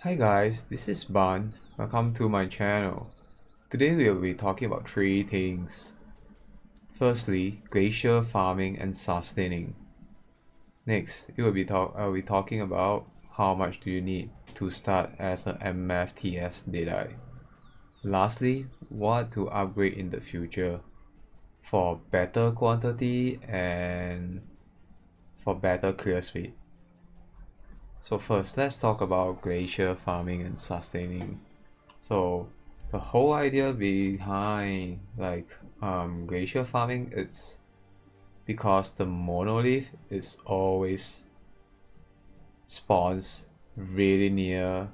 Hi guys, this is Ban. Welcome to my channel. Today we will be talking about three things. Firstly, glacier farming and sustaining. Next, I'll be talking about how much do you need to start as an MFTS Deadeye. Lastly, what to upgrade in the future for better quantity and for better clear speed. So first, let's talk about glacier farming and sustaining. So the whole idea behind glacier farming, it's because the monolith is always spawns really near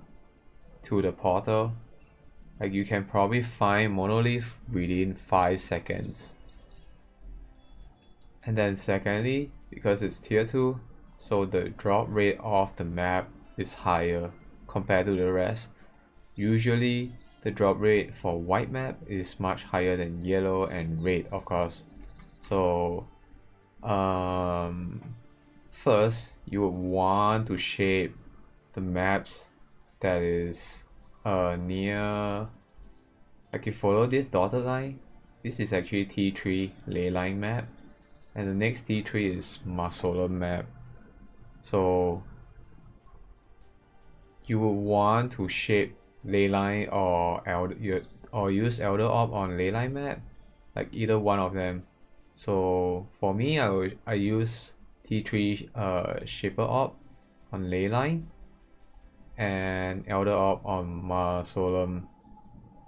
to the portal. Like you can probably find monolith within 5 seconds. And then secondly, because it's tier 2, so the drop rate of the map is higher compared to the rest. Usually the drop rate for white map is much higher than yellow and red, of course. So first you would want to shape the maps that is near, like you follow this dotted line. This is actually T3 ley line map, and the next T3 is mausoleum map. So you will want to shape leyline or use elder orb on leyline map, like either one of them. So for me, I use T3 shaper orb on leyline and elder orb on mausoleum.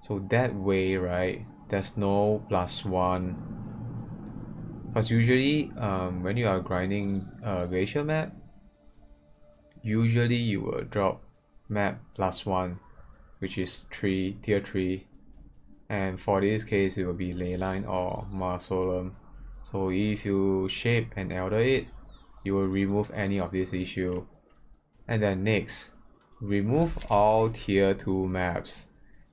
So that way, right, there's no +1, because usually when you are grinding glacier map, usually you will drop map +1, which is tier 3, and for this case it will be leyline or mausoleum. So if you shape and elder it, you will remove any of this issue. And then next, remove all tier 2 maps.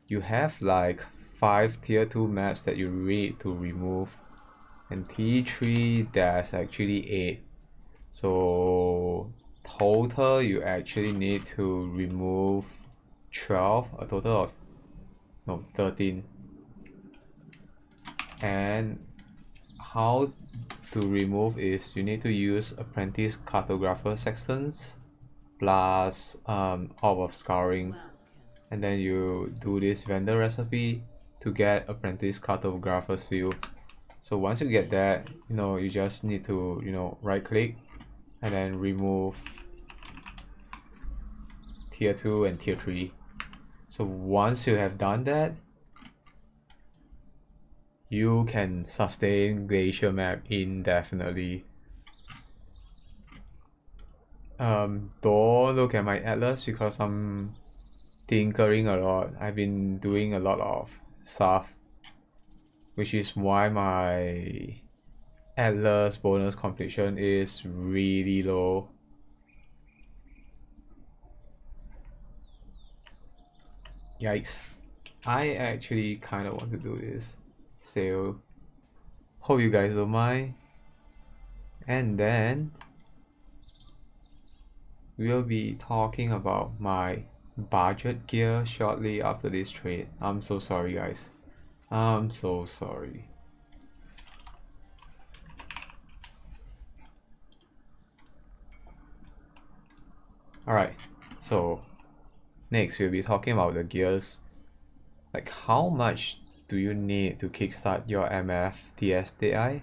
You have like 5 tier 2 maps that you need to remove, and T3 there's actually 8. So total you actually need to remove 12, a total of 13. And how to remove is you need to use apprentice cartographer sextants plus orb of scouring, and then you do this vendor recipe to get apprentice cartographer seal. So once you get that, you just need to right click and then remove tier 2 and tier 3. So once you have done that, you can sustain glacier map indefinitely. Don't look at my atlas because I'm tinkering a lot. I've been doing a lot of stuff, which is why my atlas bonus completion is really low. Yikes. I actually kind of want to do this still. Hope you guys don't mind. And then we'll be talking about my budget gear shortly after this trade. I'm so sorry guys. I'm so sorry. Alright, so next we'll be talking about the gears. Like how much do you need to kickstart your MFTS Deadeye?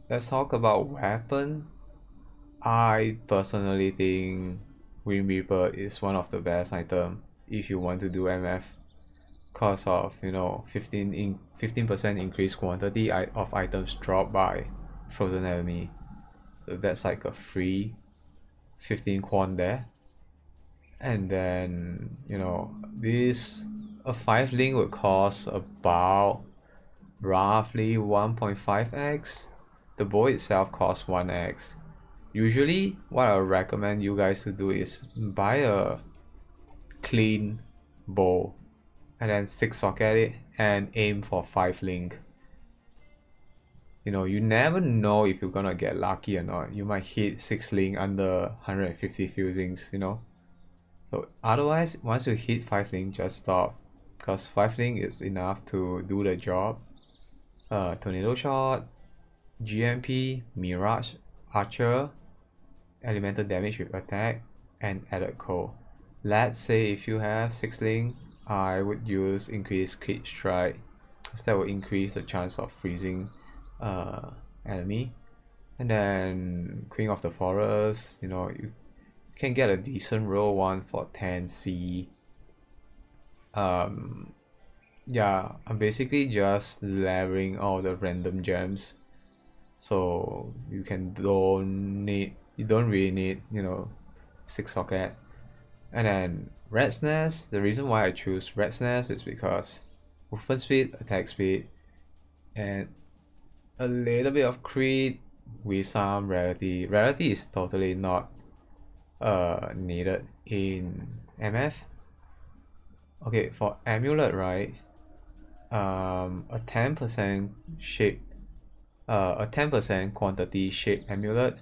Let's talk about weapon. I personally think Wind Reaper is one of the best item if you want to do MF, cause of 15% increased quantity of items dropped by frozen enemy. So that's like a free 15 quant there. And then this a 5 link would cost about roughly 1.5x. The bow itself costs 1x. Usually what I recommend you guys to do is buy a clean bow and then 6 socket it and aim for 5 link. You know, you never know if you're gonna get lucky or not. You might hit 6 link under 150 fusings, you know. So otherwise, once you hit 5 link, just stop, because 5 link is enough to do the job. Tornado Shot, GMP, Mirage, Archer, elemental damage with attack, and added cold. Let's say if you have 6 link, I would use increased crit strike, because that will increase the chance of freezing enemy. And then Queen of the Forest, you know, you can get a decent roll one for 10C. Yeah, I'm basically just layering all the random gems, so you don't really need, you know, 6 socket. And then Rat's Nest, the reason why I choose Rat's Nest is because movement speed, attack speed, and a little bit of crit with some rarity. Rarity is totally not needed in MF. Okay, for amulet, right? A 10% shape, a 10% quantity shape amulet,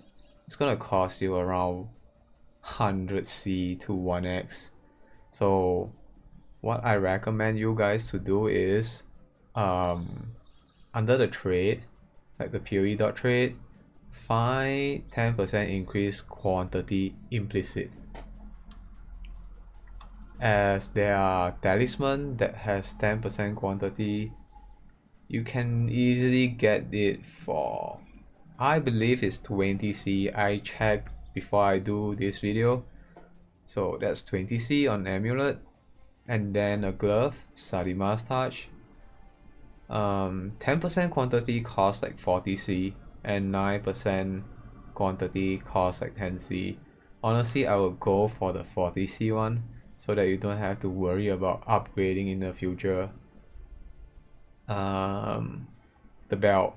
it's gonna cost you around 100C to 1x. So what I recommend you guys to do is, under the trade, like the PoE trade, find 10% increase quantity implicit, as there are talisman that has 10% quantity. You can easily get it for, I believe it's 20C. I checked before I do this video, so that's 20C on amulet. And then a glove, Study Mustache, 10% quantity costs like 40C, and 9% quantity costs like 10C. Honestly, I would go for the 40C one, so that you don't have to worry about upgrading in the future. The belt,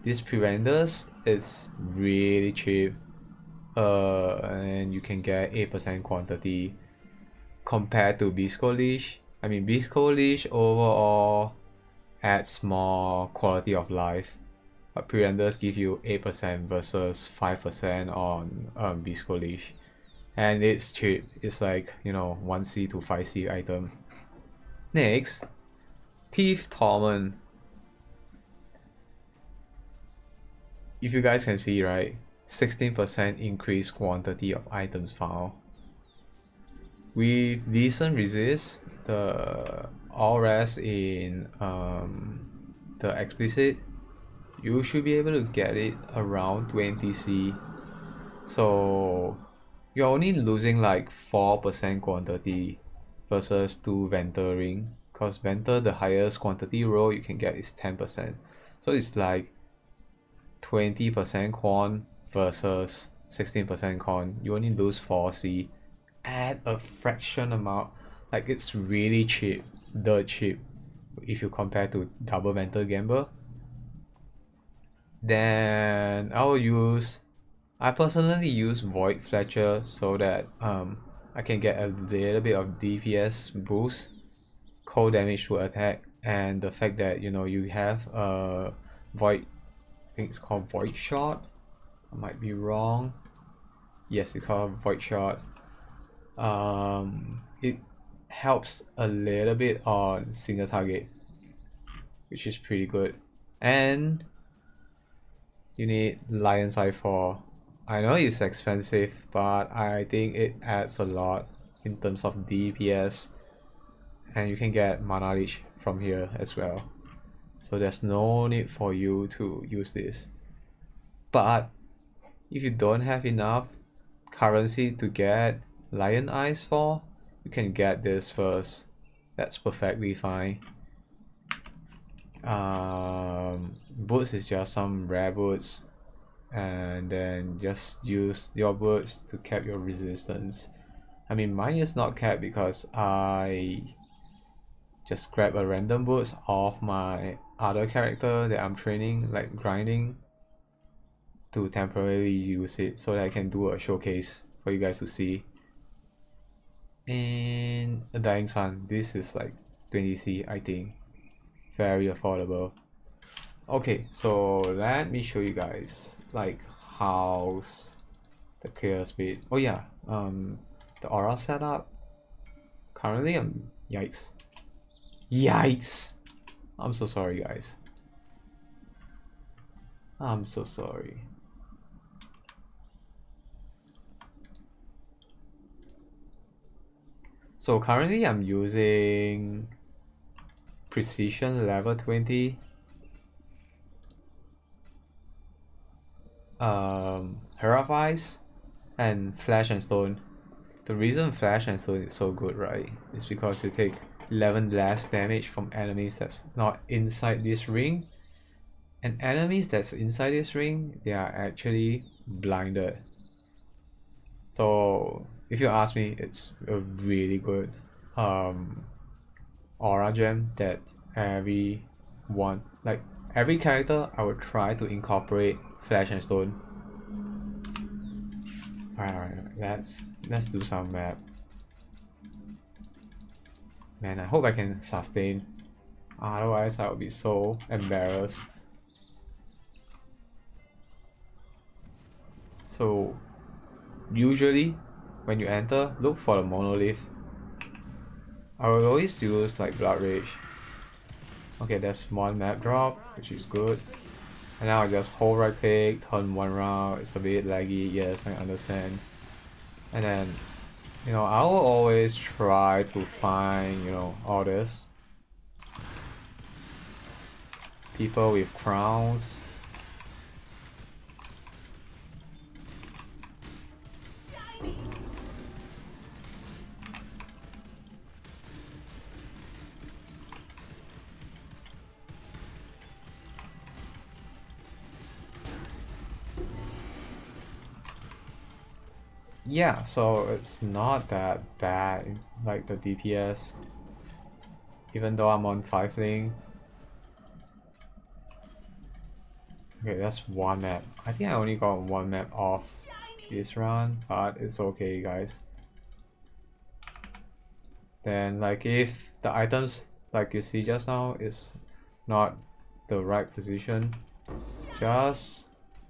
this preventers is really cheap, and you can get 8% quantity compared to Bisco Leash. I mean, Bisco Leash overall adds more quality of life, but preventers give you 8% versus 5% on Bisco Leash, and it's cheap. It's like, you know, 1C to 5C item. Next, Thief Torment. If you guys can see, right, 16% increased quantity of items found. With decent resist, the all rest in the explicit, you should be able to get it around 20C. So you're only losing like 4% quantity versus 2 Venter ring, because Venter, the highest quantity roll you can get is 10%. So it's like 20% quant versus 16% quant. You only lose 4C at a fraction amount. Like, it's really cheap, dirt cheap, if you compare to double Venter Gamble. Then I personally use Void Fletcher so that I can get a little bit of DPS boost, cold damage to attack, and the fact that, you know, you have a Void, I think it's called Void Shot, I might be wrong. Yes, it's called Void Shot. It helps a little bit on single target, which is pretty good. And you need Lion's Eye 4. I know it's expensive, but I think it adds a lot in terms of DPS, and you can get Mana Leech from here as well. So there's no need for you to use this. But if you don't have enough currency to get Lion Eyes 4, you can get this first. That's perfectly fine. Boots is just some rare boots, and then just use your boots to cap your resistance. I mean, mine is not capped because I just grab a random boots off my other character that I'm training, like grinding, to temporarily use it so that I can do a showcase for you guys to see. And a Dying Sun, this is like 20C, I think. Very affordable. Okay, so let me show you guys like how's the clear speed. Oh yeah, the aura setup. Currently I'm yikes. Yikes! I'm so sorry guys. I'm so sorry. So currently I'm using precision level 20, Heraphize, and Flash and Stone. The reason Flash and Stone is so good, right, is because you take 11 less damage from enemies that's not inside this ring, and enemies that's inside this ring, they are actually blinded. So if you ask me, it's a really good aura gem that every character I would try to incorporate Flash and Stone. Alright, let's do some map. Man, I hope I can sustain. Otherwise I would be so embarrassed. So usually when you enter, look for the monolith. I will always use like Blood Rage. Okay, there's one map drop, which is good. And now I just hold right click, turn one round. It's a bit laggy, yes, I understand. And then, you know, I will always try to find, you know, all this people with crowns. Yeah, so it's not that bad, like the DPS, even though I'm on 5 lane. Okay, that's one map. I think I only got one map off this run, but it's okay guys. Then like if the items like you see just now is not the right position, just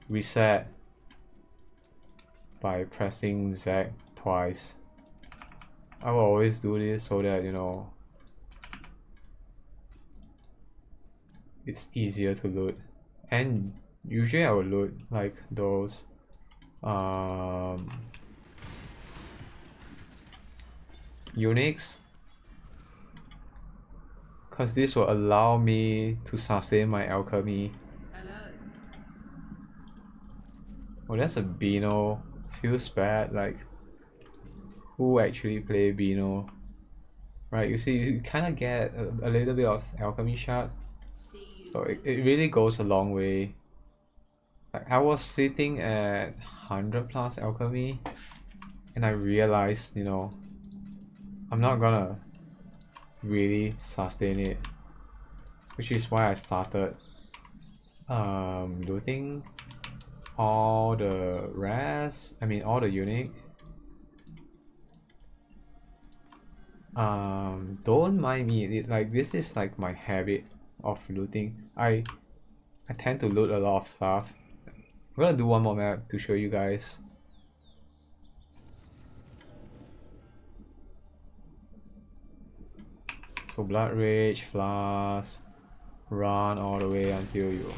reset by pressing Z twice. I will always do this so that, you know, it's easier to loot. And usually I will loot like those uniques, because this will allow me to sustain my alchemy. Oh, that's a Beano. Feels bad, like who actually play Beano? Right, you see, you kind of get a little bit of alchemy shot, so it really goes a long way. Like I was sitting at 100 plus alchemy, and I realized, you know, I'm not gonna really sustain it, which is why I started looting all the rest, I mean all the unique. Don't mind me, like this is like my habit of looting. I tend to loot a lot of stuff. I'm gonna do one more map to show you guys. So Blood Rage, Flask, run all the way until you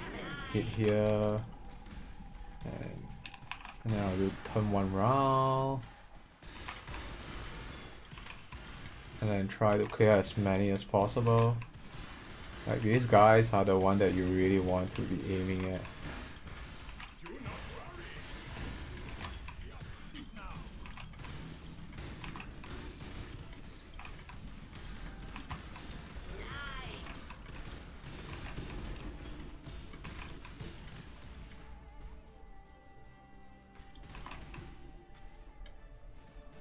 hit here, and then I'll do turn one round, and then try to clear as many as possible. Like these guys are the one that you really want to be aiming at.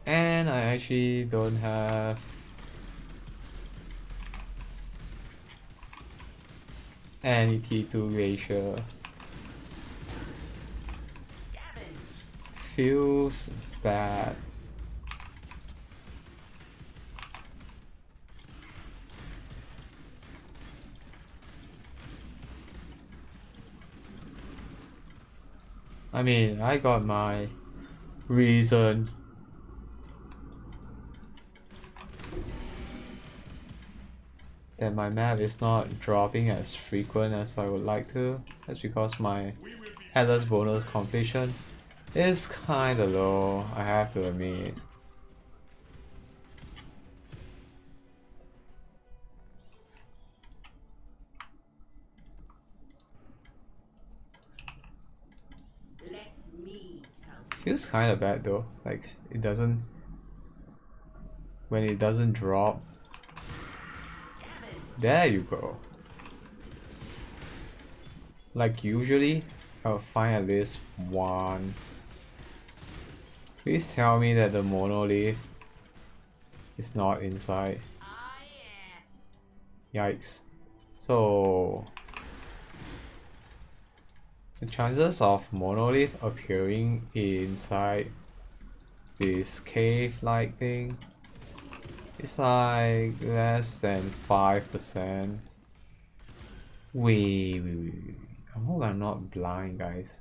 And I actually don't have any T2 Glacier. Feels bad. I mean, I got my reason. That my map is not dropping as frequent as I would like to. That's because my Atlas bonus completion is kinda low, I have to admit. Feels kinda bad though, like it doesn't, when it doesn't drop. There you go. Like usually I'll find at least one. Please tell me that the monolith is not inside. Yikes. So the chances of monolith appearing inside this cave-like thing is like less than 5%. Wait. I hope I'm not blind, guys.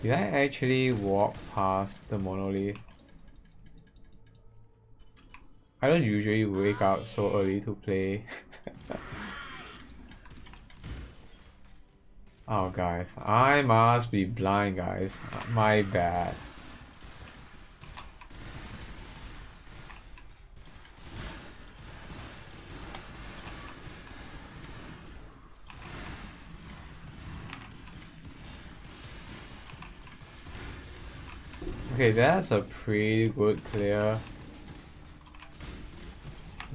Did I actually walk past the monolith? I don't usually wake up so early to play. Oh guys, I must be blind, guys. My bad. Okay, that's a pretty good clear.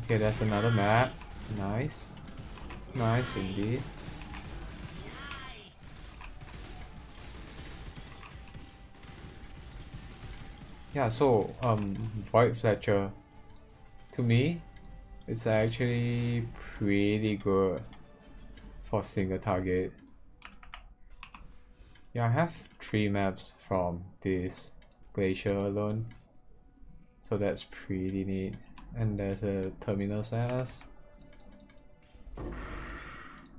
Okay, that's another map. Nice. Nice indeed. Yeah, so Void Fletcher, to me, it's actually pretty good for single target. Yeah, I have 3 maps from this Glacier alone, so that's pretty neat. And there's a terminal SAS.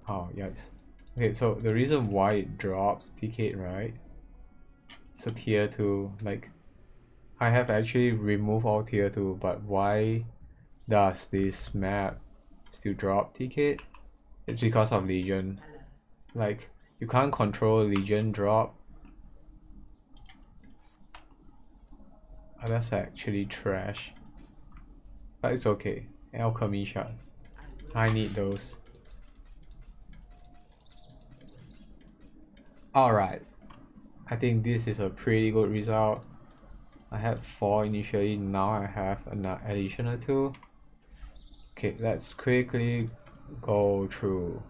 Oh yikes. Okay, so the reason why it drops TK, right? It's a tier 2, like I have actually removed all tier 2, but why does this map still drop TK? It's because of Legion. Like, you can't control Legion drop. Oh, that's actually trash. But it's okay. Alchemy shot. I need those. Alright. I think this is a pretty good result. I had 4 initially, now I have an additional 2. Okay, let's quickly go through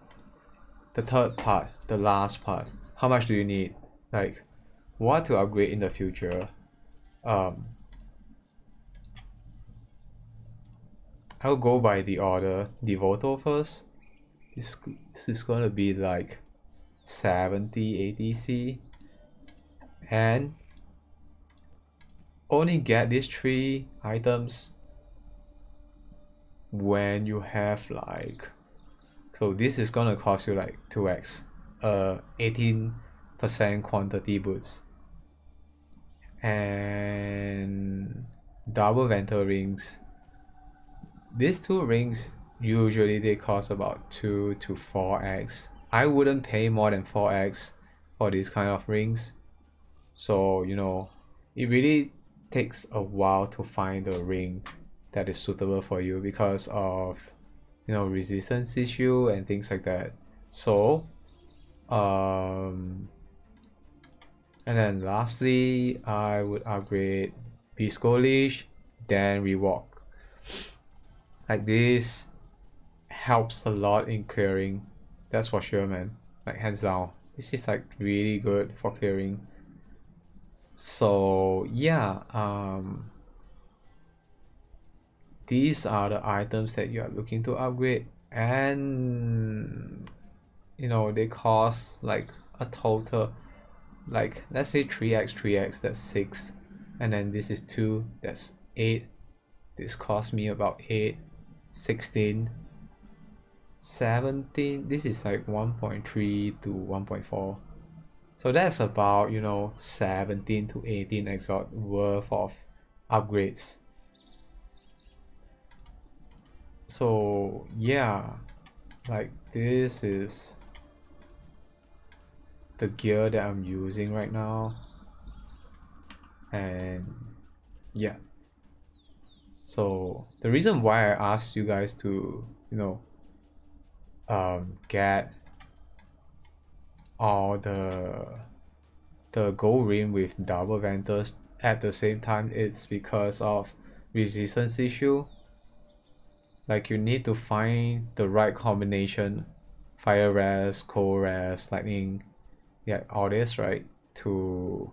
the third part, the last part. How much do you need? Like, what to upgrade in the future? I'll go by the order. Devoto first. This is gonna be like 70 ADC, and only get these 3 items when you have like, so this is gonna cost you like 2x, 18% quantity boost, and double venter rings. These 2 rings usually they cost about 2 to 4x. I wouldn't pay more than 4x for these kind of rings. So you know, it really takes a while to find a ring that is suitable for you because of, you know, resistance issue and things like that. So and then lastly, I would upgrade Pisco Leash, then Rewalk. Like this helps a lot in clearing, that's for sure, man. Like hands down, this is like really good for clearing. So yeah, these are the items that you are looking to upgrade, and you know, they cost like a total, like let's say 3x, that's 6, and then this is 2, that's 8. This cost me about 8, 16, 17. This is like 1.3 to 1.4. So that's about, 17 to 18 exalt worth of upgrades. So yeah, like this is the gear that I'm using right now, and yeah. So the reason why I asked you guys to, get all the gold ring with double venters at the same time, it's because of resistance issue. Like you need to find the right combination, fire rest, cold rest, lightning, yeah, all this, right, to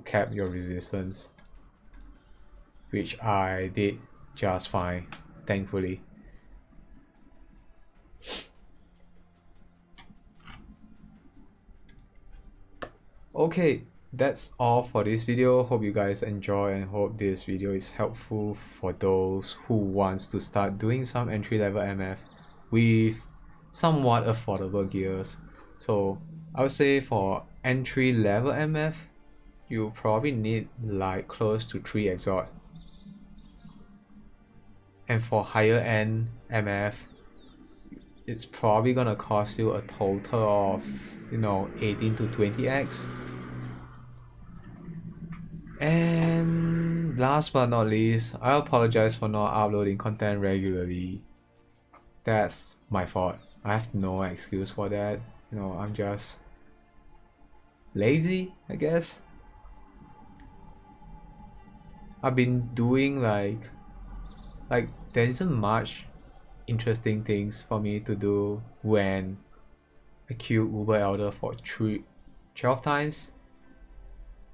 cap your resistance, which I did just fine, thankfully. Okay, that's all for this video. Hope you guys enjoy and hope this video is helpful for those who wants to start doing some entry-level MF with somewhat affordable gears. So I would say for entry-level MF, you probably need like close to 3 exhaust. And for higher end MF, it's probably gonna cost you a total of 18 to 20x. And last but not least, I apologize for not uploading content regularly. That's my fault. I have no excuse for that. I'm just lazy, I guess. I've been doing like there isn't much interesting things for me to do when I queue Uber Elder for 12 times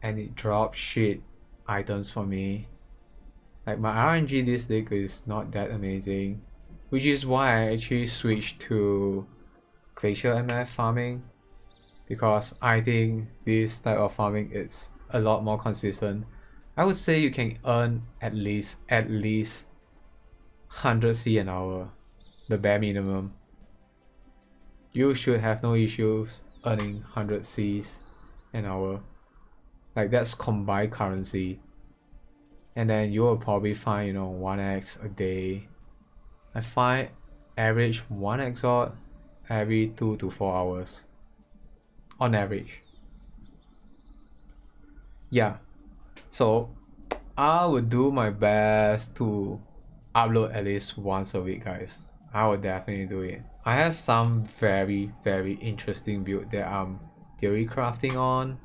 and it drops shit items for me. Like my RNG this league is not that amazing, which is why I actually switched to Glacier MF farming, because I think this type of farming is a lot more consistent. I would say you can earn at least 100 C an hour, the bare minimum. You should have no issues earning 100 Cs an hour. Like that's combined currency, and then you will probably find 1x a day. I find average 1 exalt every 2 to 4 hours on average. Yeah, so I would do my best to upload at least once a week, guys. I will definitely do it. I have some very interesting build that I'm theory crafting on,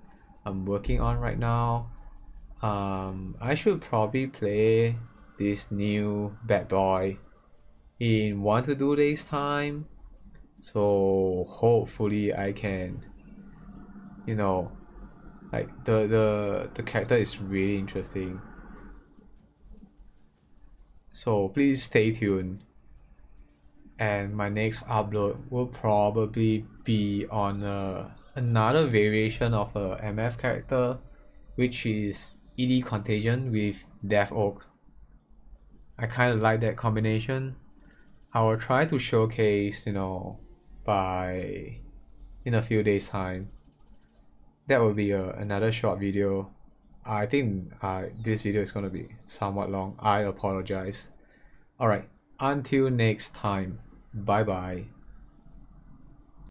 I'm working on right now. I should probably play this new bad boy in 1 to 2 days time, so hopefully I can, like the character is really interesting, so please stay tuned. And my next upload will probably be on another variation of a MF character, which is ED Contagion with Death Oak. I kind of like that combination. I will try to showcase, by in a few days time. That will be another short video. I think this video is gonna be somewhat long. I apologize. Alright, until next time, bye bye.